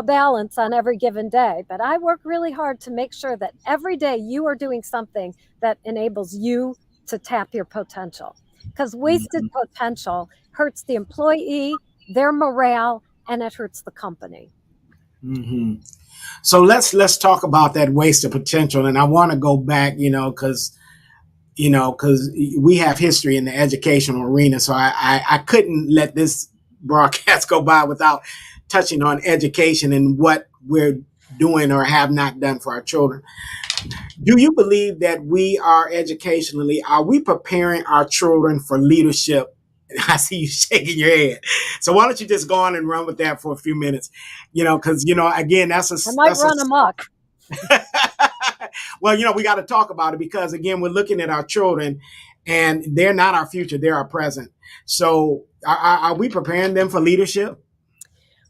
balance on every given day, but I work really hard to make sure that every day you are doing something that enables you to tap your potential. Because wasted Mhm. potential hurts the employee, their morale, and it hurts the company. Mhm. So let's talk about that wasted potential, and I want to go back, because we have history in the educational arena, so I couldn't let this broadcast go by without touching on education and what we're doing or have not done for our children. Do you believe that we are we preparing our children for leadership? I see you shaking your head. So why don't you just go on and run with that for a few minutes? Because again, I might run amok. well, we got to talk about it because again, we're looking at our children, and they're not our future; they're our present. So, are we preparing them for leadership?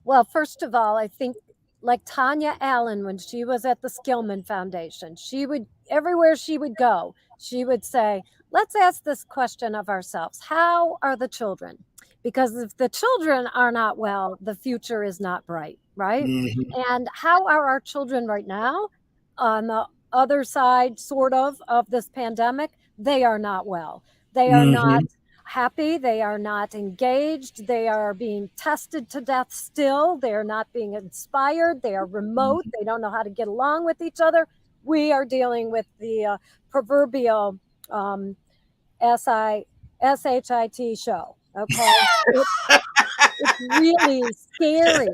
Well, first of all, I think like Tanya Allen, when she was at the Skillman Foundation, she would, everywhere she would go, she would say, let's ask this question of ourselves: how are the children? Because if the children are not well, the future is not bright, right? Mm-hmm. And how are our children right now on the other side, sort of this pandemic? They are not well. They are not Mm-hmm. happy. They are not engaged. They are being tested to death still. They are not being inspired. They are remote. They don't know how to get along with each other. We are dealing with the proverbial um, SHIT show. Okay. It's really scary.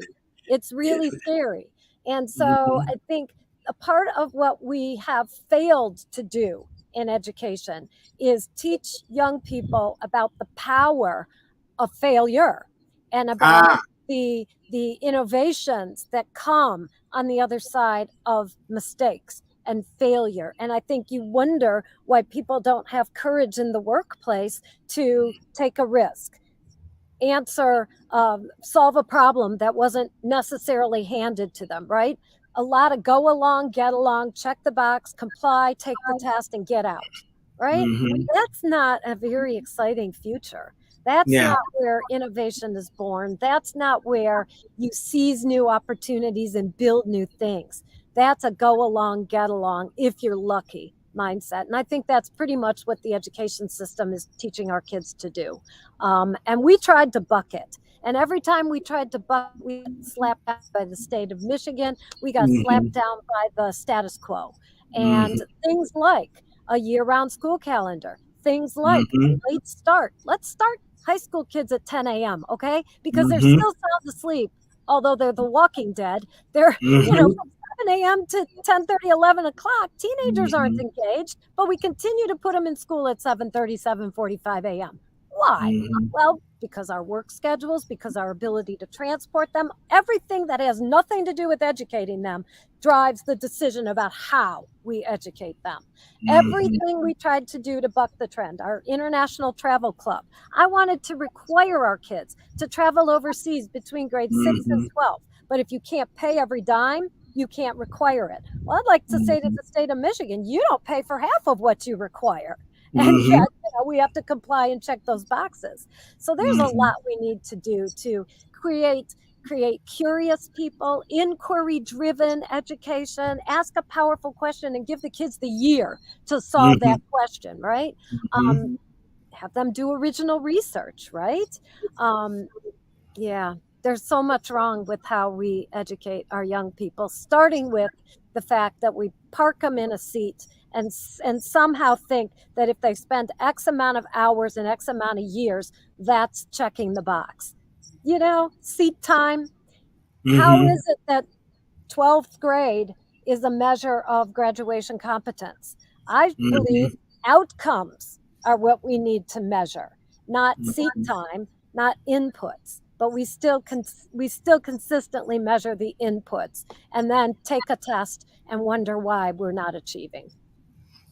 It's really scary. And so Mm-hmm. I think a part of what we have failed to do in education is teach young people about the power of failure and about Ah. the innovations that come on the other side of mistakes and failure. And I think you wonder why people don't have courage in the workplace to take a risk, answer, solve a problem that wasn't necessarily handed to them, right? A lot of go along, get along, check the box, comply, take the test, and get out, right? Mm-hmm. That's not a very exciting future. That's Yeah. not where innovation is born. That's not where you seize new opportunities and build new things. That's a go along, get along, if you're lucky mindset. And I think that's pretty much what the education system is teaching our kids to do. And we tried to buck it. And every time we tried to buck, we got slapped down by the state of Michigan. We got Mm-hmm. slapped down by the status quo. And Mm-hmm. things like a year round school calendar, things like Mm-hmm. late start. Let's start high school kids at 10 a.m., okay? Because they're Mm-hmm. still sound asleep, although they're the walking dead. They're, Mm-hmm. from 7 a.m. to 10:30, 11 o'clock. Teenagers aren't Mm-hmm. engaged, but we continue to put them in school at 7:30, 7:45 a.m. Why? Mm-hmm. Well, because our work schedules, because our ability to transport them, everything that has nothing to do with educating them drives the decision about how we educate them. Mm-hmm. Everything we tried to do to buck the trend, our international travel club, I wanted to require our kids to travel overseas between grade 6 and Mm-hmm. 12. But if you can't pay every dime, you can't require it. Well, I'd like to say to Mm-hmm. the state of Michigan, you don't pay for half of what you require. And Mm-hmm. yet, we have to comply and check those boxes. So there's a Mm-hmm. lot we need to do to create curious people, inquiry driven education, ask a powerful question and give the kids the year to solve Mm-hmm. that question, right? Mm-hmm. Um, have them do original research, right? Um, yeah, there's so much wrong with how we educate our young people, starting with the fact that we park them in a seat and somehow think that if they spend X amount of hours and X amount of years, that's checking the box. Seat time. How Mm-hmm. is it that 12th grade is a measure of graduation competence? I Mm-hmm. believe outcomes are what we need to measure, not seat Mm-hmm. time, not inputs. But we still consistently measure the inputs and then take a test and wonder why we're not achieving.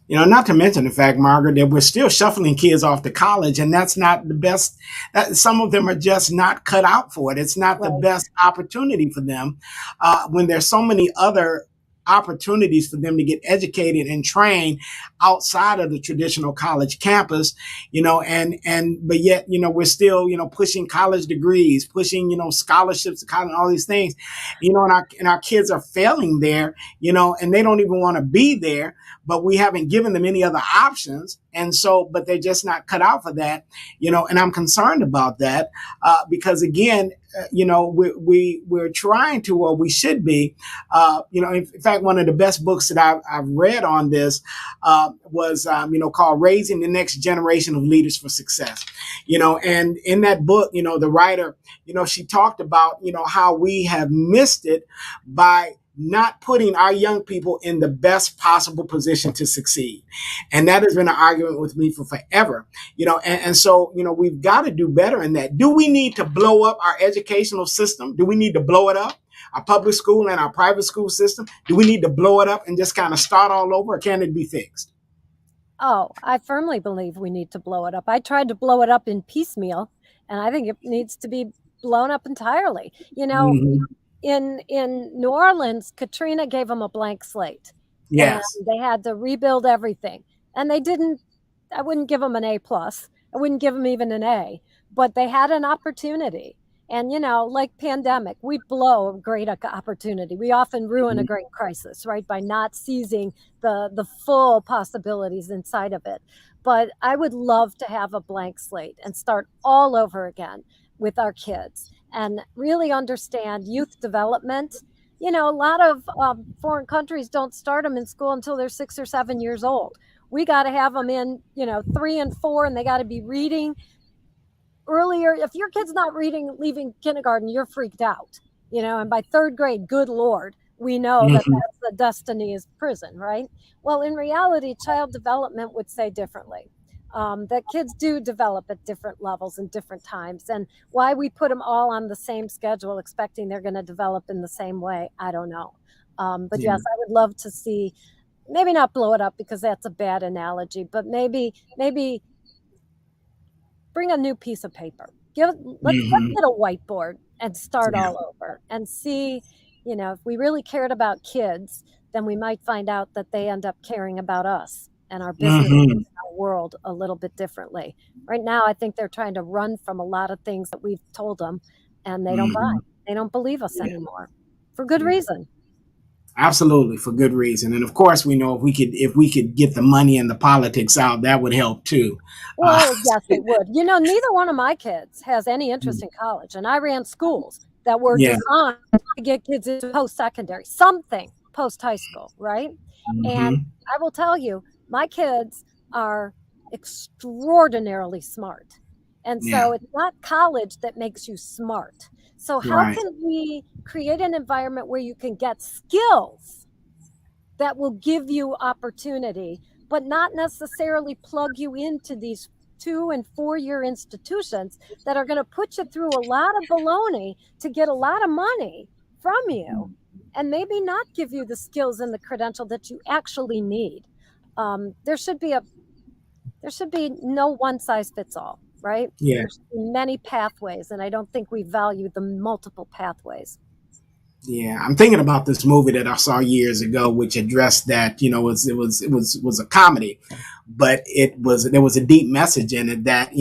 Not to mention the fact, Margaret, that we're still shuffling kids off to college, and that's not the best. Some of them are just not cut out for it. It's not the Right. best opportunity for them when there's so many other opportunities for them to get educated and trained outside of the traditional college campus. And but yet, we're still, pushing college degrees, pushing, scholarships to college, all these things, and our kids are failing there, and they don't even want to be there, but we haven't given them any other options. And so, but they're just not cut out for that, and I'm concerned about that because again, we're trying to, or we should be, in fact, one of the best books that I've read on this was, called Raising the Next Generation of Leaders for Success, and in that book, the writer, she talked about, how we have missed it by not putting our young people in the best possible position to succeed. And that has been an argument with me for forever, and so, we've got to do better in that. Do we need to blow up our educational system? Do we need to blow it up? Our public school and our private school system? Do we need to blow it up and just kind of start all over, or can it be fixed? Oh, I firmly believe we need to blow it up. I tried to blow it up in piecemeal, and I think it needs to be blown up entirely. Mm-hmm. In New Orleans, Katrina gave them a blank slate, and Yes. they had to rebuild everything. And they didn't. I wouldn't give them an A plus. I wouldn't give them even an A, but they had an opportunity. And like pandemic, we blow a great opportunity. We often ruin a Mm-hmm. great crisis, right, by not seizing the full possibilities inside of it. But I would love to have a blank slate and start all over again with our kids and really understand youth development. A lot of foreign countries don't start them in school until they're 6 or 7 years old. We got to have them in, 3 and 4, and they got to be reading earlier. If your kid's not reading leaving kindergarten, you're freaked out, and by third grade, good Lord, we know that Mm-hmm. that's the destiny is prison, right? Well, in reality, child development would say differently. That kids do develop at different levels and different times. And why we put them all on the same schedule, expecting they're going to develop in the same way, I don't know. But Yeah. yes, I would love to see, maybe not blow it up because that's a bad analogy, but maybe bring a new piece of paper. Let's Mm-hmm. get a whiteboard and start Yeah. all over and see, if we really cared about kids, then we might find out that they end up caring about us and our businesses Mm-hmm. and our world a little bit differently. Right now, I think they're trying to run from a lot of things that we've told them, and they don't buy. Mm-hmm. They don't believe us Yeah. anymore for good Yeah. reason. Absolutely, for good reason. And of course, we know if we could get the money and the politics out, that would help too. Uh, Well, yes, it would. Neither one of my kids has any interest in college, and I ran schools that were yeah. designed to get kids into post-secondary, something post-high school, right? And Mm-hmm. I will tell you, my kids are extraordinarily smart. And Yeah. so it's not college that makes you smart. So how Right. can we create an environment where you can get skills that will give you opportunity, but not necessarily plug you into these 2 and 4 year institutions that are going to put you through a lot of baloney to get a lot of money from you and maybe not give you the skills and the credential that you actually need. There should be no one size fits all, right? Yeah. There should be many pathways, and I don't think we value the multiple pathways. Yeah, I'm thinking about this movie that I saw years ago, which addressed that. It was a comedy, but there was a deep message in it that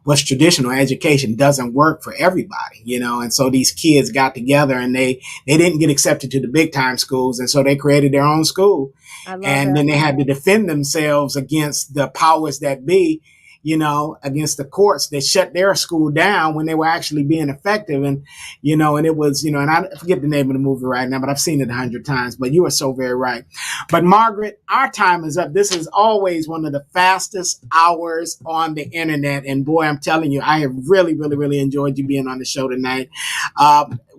what's traditional education doesn't work for everybody. And so these kids got together and they didn't get accepted to the big time schools, and so they created their own school, I love and it. then they had to defend themselves against the powers that be. against the courts that shut their school down when they were actually being effective. And, and it was, and I forget the name of the movie right now, but I've seen it 100 times. But you are so very right. But Margaret, our time is up. This is always one of the fastest hours on the internet. And boy, I'm telling you, I have really, really, really enjoyed you being on the show tonight.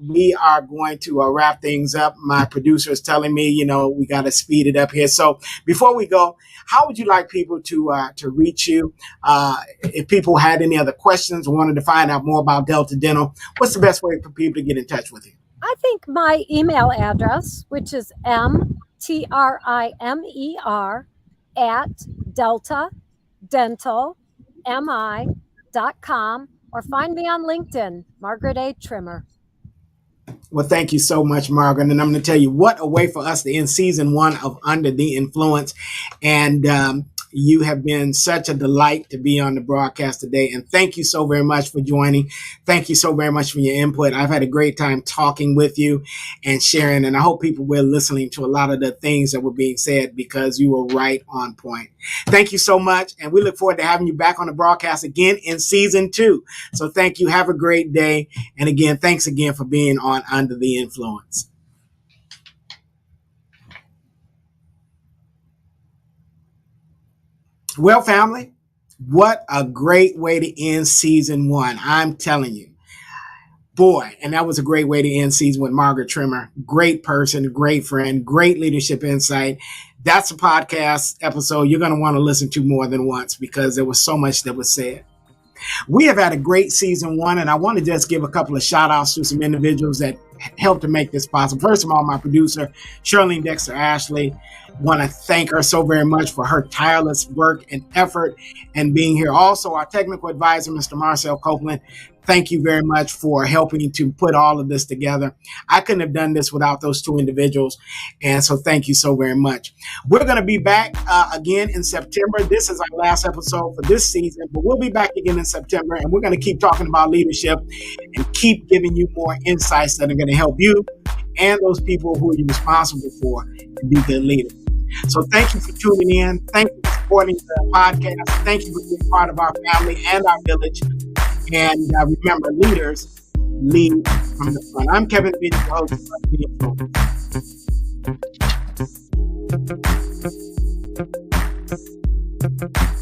We are going to wrap things up. My producer is telling me, we got to speed it up here. So before we go, how would you like people to reach you? If people had any other questions or wanted to find out more about Delta Dental, what's the best way for people to get in touch with you? I think my email address, which is mtrimer@deltadentalmi.com, or find me on LinkedIn, Margaret A. Trimmer. Well, thank you so much, Margaret. And I'm going to tell you, what a way for us to end season 1 of Under the Influence. And you have been such a delight to be on the broadcast today. And thank you so very much for joining. Thank you so very much for your input. I've had a great time talking with you and sharing. And I hope people were listening to a lot of the things that were being said, because you were right on point. Thank you so much. And we look forward to having you back on the broadcast again in season 2. So thank you. Have a great day. And again, thanks again for being on Under the Influence. Well, family, what a great way to end season 1. I'm telling you, boy, and that was a great way to end season with Margaret Trimmer. Great person, great friend, great leadership insight. That's a podcast episode you're going to want to listen to more than once, because there was so much that was said. We have had a great season 1, and I want to just give a couple of shout outs to some individuals that helped to make this possible. First of all, my producer, Shirlene Dexter Ashley. Want to thank her so very much for her tireless work and effort and being here. Also, our technical advisor, Mr. Marcel Copeland. Thank you very much for helping to put all of this together. I couldn't have done this without those 2 individuals. And so thank you so very much. We're going to be back again in September. This is our last episode for this season, but we'll be back again in September, and we're going to keep talking about leadership and keep giving you more insights that are going to help you and those people who you're responsible for to be good leaders. So thank you for tuning in. Thank you for supporting the podcast. Thank you for being part of our family and our village. And remember, leaders lead from the front. I'm Kevin Benyon, host of The Influence.